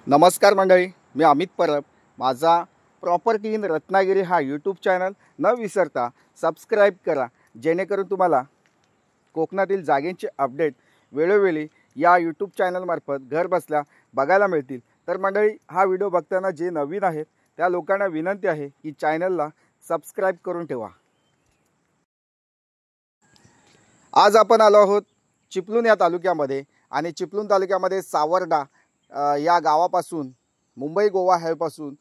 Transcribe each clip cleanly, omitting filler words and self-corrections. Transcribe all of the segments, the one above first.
नमस्कार मंडळी, मी अमित परब. माझा प्रॉपर्टी इन रत्नागिरी हा यूट्यूब चॅनल न विसरता सबस्क्राईब करा, जेणेकरून तुम्हाला कोकणातील जागेंचे अपडेट वेळोवेळी या यूट्यूब चॅनलमार्फत घर बसल्या बघायला मिळतील. तर मंडळी, हा व्हिडिओ बघताना जे नवीन आहेत त्या लोकांना विनंती आहे की चॅनलला सबस्क्राईब करून ठेवा. आज आपण आलो आहोत चिपळूण या तालुक्यामध्ये आणि चिपळूण तालुक्यामध्ये सावर्डा या गावापासून मुंबई गोवा हायवेपासून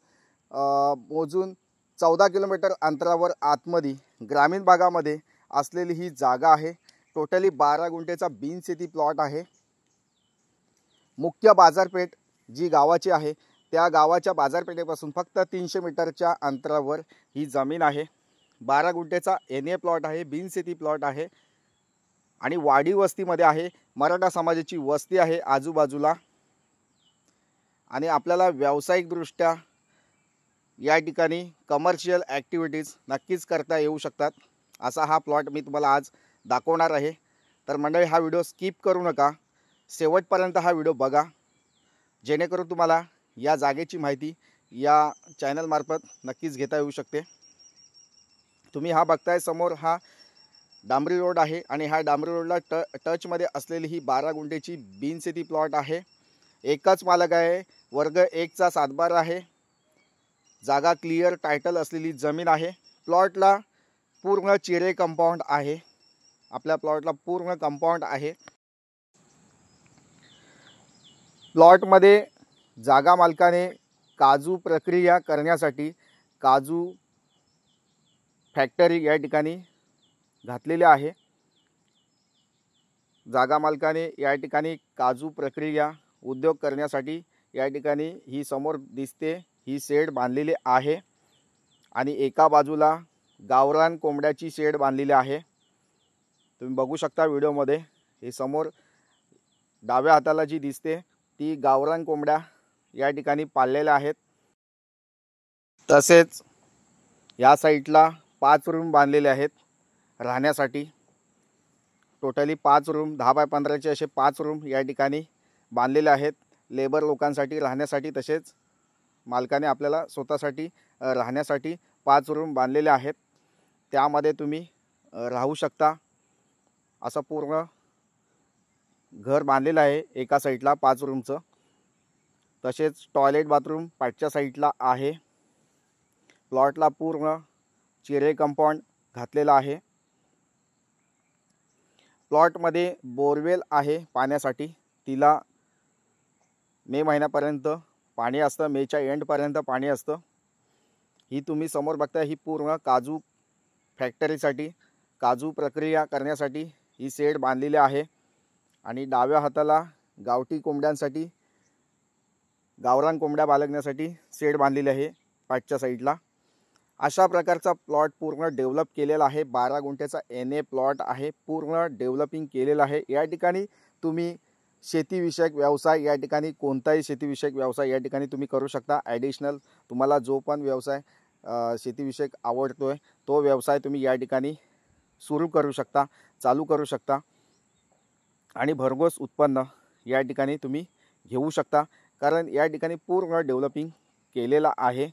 मोजून 14 किलोमीटर अंतरावर आतमध्ये ग्रामीण भागामध्ये असलेली ही जागा आहे. टोटली 12 गुंठेचा बिनशेती प्लॉट आहे. मुख्य बाजारपेठ जी गावाची आहे त्या गावाच्या बाजारपेठेपासून फक्त 300 मीटरच्या अंतरावर ही जमीन आहे. 12 गुंठेचा NA प्लॉट आहे, बिनशेती प्लॉट आहे आणि वाडी वस्तीमध्ये आहे. मराठा समाजाची वस्ती आहे आजूबाजूला आणि आपल्याला व्यावसायिकदृष्ट्या या ठिकाणी कमर्शियल ॲक्टिव्हिटीज नक्कीच करता येऊ शकतात. असा हा प्लॉट मी तुम्हाला आज दाखवणार आहे. तर मंडळी, हा व्हिडिओ स्किप करू नका, शेवटपर्यंत हा व्हिडिओ बघा, जेणेकरून तुम्हाला या जागेची माहिती या चॅनलमार्फत नक्कीच घेता येऊ शकते. तुम्ही हा बघताय समोर हा डांबरी रोड आहे आणि ह्या डांबरी रोडला टचमध्ये असलेली ही 12 गुंठेची बिनशेती प्लॉट आहे. एकच मालक आहे, वर्ग 1चा सातबारा आहे. जागा क्लिअर टायटल असलेली जमीन आहे. प्लॉटला पूर्ण चिरे कंपाऊंड आहे. आपल्या प्लॉटला पूर्ण कंपाऊंड आहे. प्लॉटमध्ये जागा मालकाने काजू प्रक्रिया करण्यासाठी काजू फॅक्टरी या ठिकाणी घातलेली आहे. जागा मालकाने या ठिकाणी काजू प्रक्रिया उद्योग करण्यासाठी या ठिकाणी ही समोर दिसते ही शेड बांधलेली आहे आणि एका बाजूला गावरान कोंबड्याची शेड बांधलेली आहे. तुम्ही बघू शकता व्हिडिओमध्ये. हे समोर डाव्या हाताला जी दिसते ती गावरान कोंबड्या या ठिकाणी पाळलेल्या आहेत. तसेच या साईडला 5 रूम बांधलेले आहेत राहण्यासाठी. टोटली 5 रूम, 10 बाय 15चे असे 5 रूम या ठिकाणी बांधलेले आहेत लेबर लोकांसाठी राहण्यासाठी. तसेच मालकाने आपल्याला स्वतःसाठी राहण्यासाठी 5 रूम बांधलेले आहेत. त्यामध्ये तुम्ही राहू शकता. असं पूर्ण घर बांधलेलं आहे एका साईडला 5 रूमचं. तसेच टॉयलेट बाथरूम पाठच्या साईडला आहे. प्लॉटला पूर्ण चिरे कंपाऊंड घातलेला आहे. प्लॉटमध्ये बोरवेल आहे पाण्यासाठी. तिला मे महिन्यापर्यंत पाणी असतं, मेच्या एंडपर्यंत पाणी असतं. ही तुम्ही समोर बघता ही पूर्ण काजू फॅक्टरीसाठी काजू प्रक्रिया करण्यासाठी ही शेड बांधलेली आहे आणि डाव्या हाताला गावठी कोंबड्यांसाठी गावरान कोंबड्या बाळगण्यासाठी शेड बांधलेली आहे पाठच्या साईडला. अशा प्रकारचा प्लॉट पूर्ण डेव्हलप केलेला आहे. 12 गुंठेचा NA प्लॉट आहे, पूर्ण डेव्हलपिंग केलेला आहे. या ठिकाणी तुम्ही शेतीविषयक व्यवसाय या ठिकाणी कोणताही शेतीविषयक व्यवसाय या ठिकाणी तुम्ही करू शकता. ॲडिशनल तुम्हाला जो पण व्यवसाय शेतीविषयक आवडतोय तो व्यवसाय तुम्ही या ठिकाणी सुरू करू शकता, चालू करू शकता आणि भरघोस उत्पन्न या ठिकाणी तुम्ही घेऊ शकता. कारण या ठिकाणी पूर्ण डेव्हलपिंग केलेला आहे.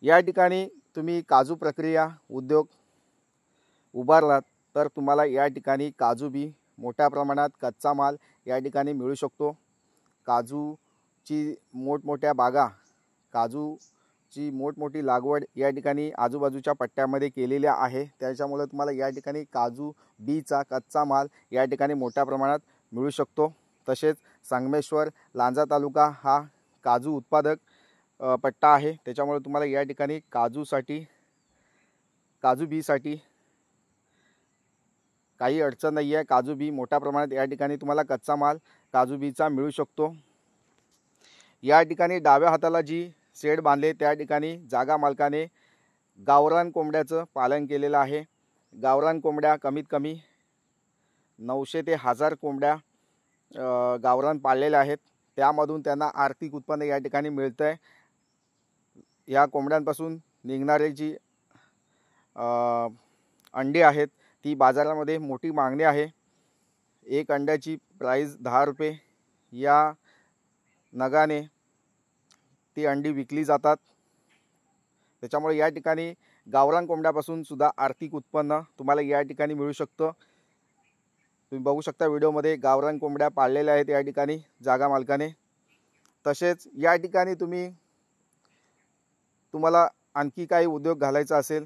या ठिकाणी तुम्ही काजू प्रक्रिया उद्योग उभारलात तर तुम्हाला या ठिकाणी काजू बी मोठ्या प्रमाणात कच्चा माल या ठिकाणी मिळू शकतो. काजूची मोठमोठ्या बागा, काजूची मोठमोठी लागवड या ठिकाणी आजूबाजूच्या पट्ट्यामध्ये केलेल्या आहे. त्याच्यामुळे तुम्हाला या ठिकाणी काजू बीचा कच्चा माल या ठिकाणी मोठ्या प्रमाणात मिळू शकतो. तसेच संगमेश्वर लांजा तालुका हा काजू उत्पादक पट्टा आहे. त्याच्यामुळे तुम्हाला या ठिकाणी काजू बीसाठी काही अडचण नाही आहे. काजू बी मोठ्या प्रमाणात या ठिकाणी तुम्हाला कच्चा माल काजू बीचा मिळू शकतो. या ठिकाणी डाव्या हाताला जी शेड बांधले त्या ठिकाणी जागा मालकाने गावरान कोंबड्याचं पालन केलेलं आहे. गावरान कोंबड्या कमीत कमी 900 ते 1000 कोंबड्या गावरान पाळलेल्या आहेत. त्यामधून त्यांना आर्थिक उत्पन्न या ठिकाणी मिळतं आहे. या कोंबड्यांपासून निघणारे जी अंडी आहेत ती बाजारामध्ये मोठी मागणी आहे. एक अंड्याची प्राईस 10 रुपये. या नगाने ती अंडी विकली जातात। त्याच्यामुळे या ठिकाणी गावरान कोंबड्यापासून सुद्धा आर्थिक उत्पन्न तुम्हाला या ठिकाणी मिळू शकतं। तुम्ही बघू शकता व्हिडिओमध्ये गावरान कोंबड्या पाळलेल्या आहेत या ठिकाणी जागा मालकाने। तसेच या ठिकाणी तुम्हाला आणखी काही उद्योग घालायचा असेल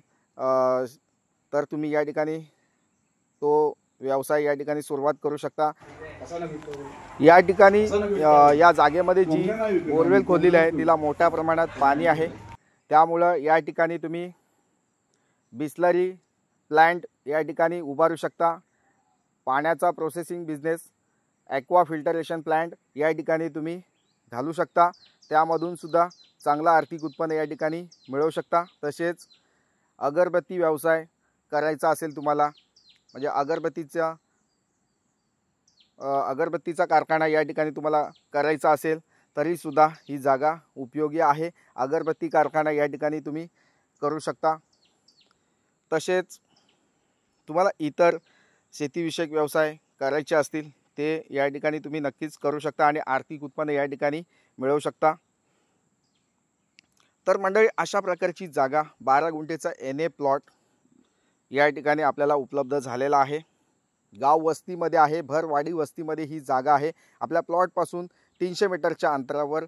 तर तुम्ही या ठिकाणी तो व्यवसाय या ठिकाणी सुरुवात करू शकता। या ठिकाणी या जागेमध्ये जी बोरवेल खोदलेली आहे तिला मोठ्या प्रमाणात पाणी आहे, त्यामुळं या ठिकाणी तुम्ही बिस्लरी प्लांट या ठिकाणी उभारू शकता। पाण्याचा processing business, aqua filtration plant या ठिकाणी तुम्ही घालू शकता, त्यामधून सुद्धा चांगला आर्थिक उत्पन्न या ठिकाणी मिळवू शकता। तसेच अगरबत्ती व्यवसाय करायचा असेल तुम्हाला, म्हणजे अगरबत्तीचा कारखाना या ठिकाणी तुम्हाला करायचा असेल तरी सुद्धा ही जागा उपयोगी आहे। अगरबत्ती कारखाना या ठिकाणी तुम्ही करू शकता। तसेच तुम्हाला इतर शेतीविषयक व्यवसाय करायचे असतील ते या ठिकाणी तुम्ही नक्कीच करू शकता आणि आर्थिक उत्पन्न या ठिकाणी मिळवू शकता। तर मंडळी, अशा प्रकारची जागा 12 गुंठेचा NA प्लॉट या ठिकाणी आपल्याला उपलब्ध झालेला आहे। गाव वस्तीमध्ये आहे, भरवाडी वस्तीमध्ये ही जागा आहे। आपल्या प्लॉटपासून 300 मीटरच्या अंतरावर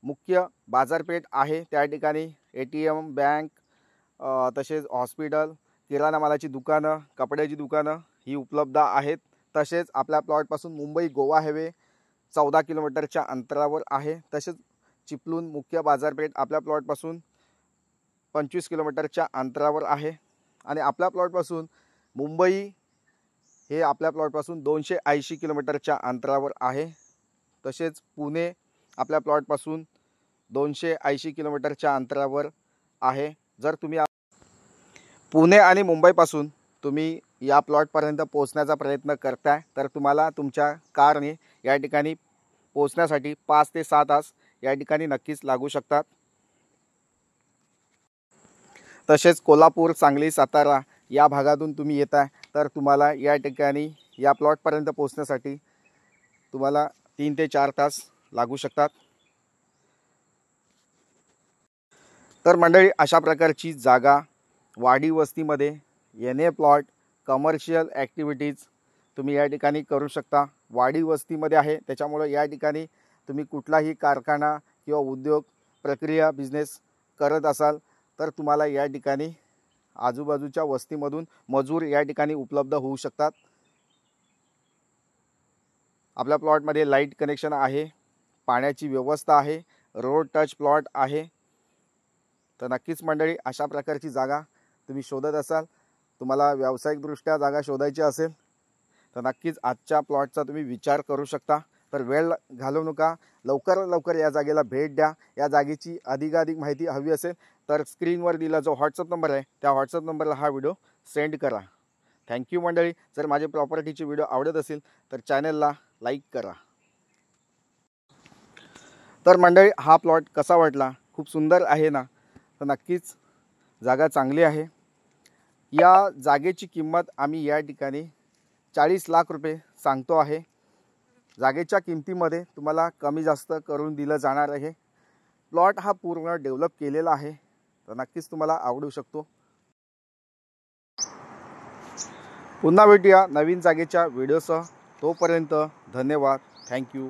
मुख्य बाजारपेठ आहे। त्या ठिकाणी ATM, बँक, तसेच हॉस्पिटल, किराणा मालाची दुकानं, कपड्याची दुकानं ही उपलब्ध आहेत। तसेच आपल्या प्लॉटपासून मुंबई गोवा हायवे 14 किलोमीटरच्या अंतरावर आहे। तसेच चिपळूण मुख्य बाजारपेठ आपल्या प्लॉटपासून 25 किलोमीटरच्या अंतरावर आहे आणि आपल्या प्लॉटपासून मुंबई हे आपल्या प्लॉटपासून 280 किलोमीटरच्या अंतरावर आहे। तसेच पुणे आपल्या प्लॉटपासून 280 किलोमीटरच्या अंतरावर आहे। जर तुम्ही पुणे आणि मुंबईपासून तुम्ही या प्लॉटपर्यंत पोहोचण्याचा प्रयत्न करताय तर तुम्हाला तुमच्या कारने या ठिकाणी पोहोचण्यासाठी 5 ते 6 तास या ठिकाणी नक्कीच लागू शकतात। तसेच कोल्हापूर, सांगली, सातारा या भागातून तुम्ही येताय तर तुम्हाला या ठिकाणी या प्लॉटपर्यंत पोहोचण्यासाठी तुम्हाला 3 ते 4 तास लागू शकतात। तर मंडळी, अशा प्रकारची जागा वाडी वस्तीमध्ये NA प्लॉट, कमर्शियल ॲक्टिव्हिटीज तुम्ही या ठिकाणी करू शकता। वाडी वस्तीमध्ये आहे, त्याच्यामुळे या ठिकाणी तुम्ही कुठलाही कारखाना किंवा उद्योग प्रक्रिया बिझनेस करत असाल तर तुम्हाला या ठिकाणी आजूबाजूच्या वस्तीमधून मजूर या ठिकाणी उपलब्ध होऊ शकतात। आपल्या प्लॉटमध्ये लाईट कनेक्शन आहे, पाण्याची व्यवस्था आहे, रोड टच प्लॉट आहे। तर नक्कीच मंडळी, अशा प्रकारची जागा तुम्ही शोधत असाल, तुम्हाला व्यावसायिकदृष्ट्या जागा शोधायची असेल तर नक्कीच आजच्या प्लॉटचा तुम्ही विचार करू शकता। तर वेळ घालवू नका, लवकरात लवकर या जागेला भेट द्या। या जागेची अधिकाधिक माहिती हवी असेल तर स्क्रीनवर दिला जो व्हॉट्सअप नंबर आहे त्या व्हॉट्सअप नंबरला हा व्हिडिओ सेंड करा। थँक्यू मंडळी। जर माझे प्रॉपर्टीचे व्हिडिओ आवडत असेल तर चॅनलला लाईक करा। तर मंडळी, हा प्लॉट कसा वाटला? खूप सुंदर आहे ना? तर नक्कीच जागा चांगली आहे। या जागेची किंमत आम्ही या ठिकाणी 40 लाख रुपये सांगतो आहे। जागेच्या किमतीमध्ये तुम्हाला कमी जास्त करून दिलं जाणार आहे। प्लॉट हा पूर्ण डेव्हलप केलेला आहे, तर नक्कीच तुम्हाला आवडू शकतो। पुन्हा भेटूया नवीन जागेच्या व्हिडिओसह। तोपर्यंत धन्यवाद। थँक्यू।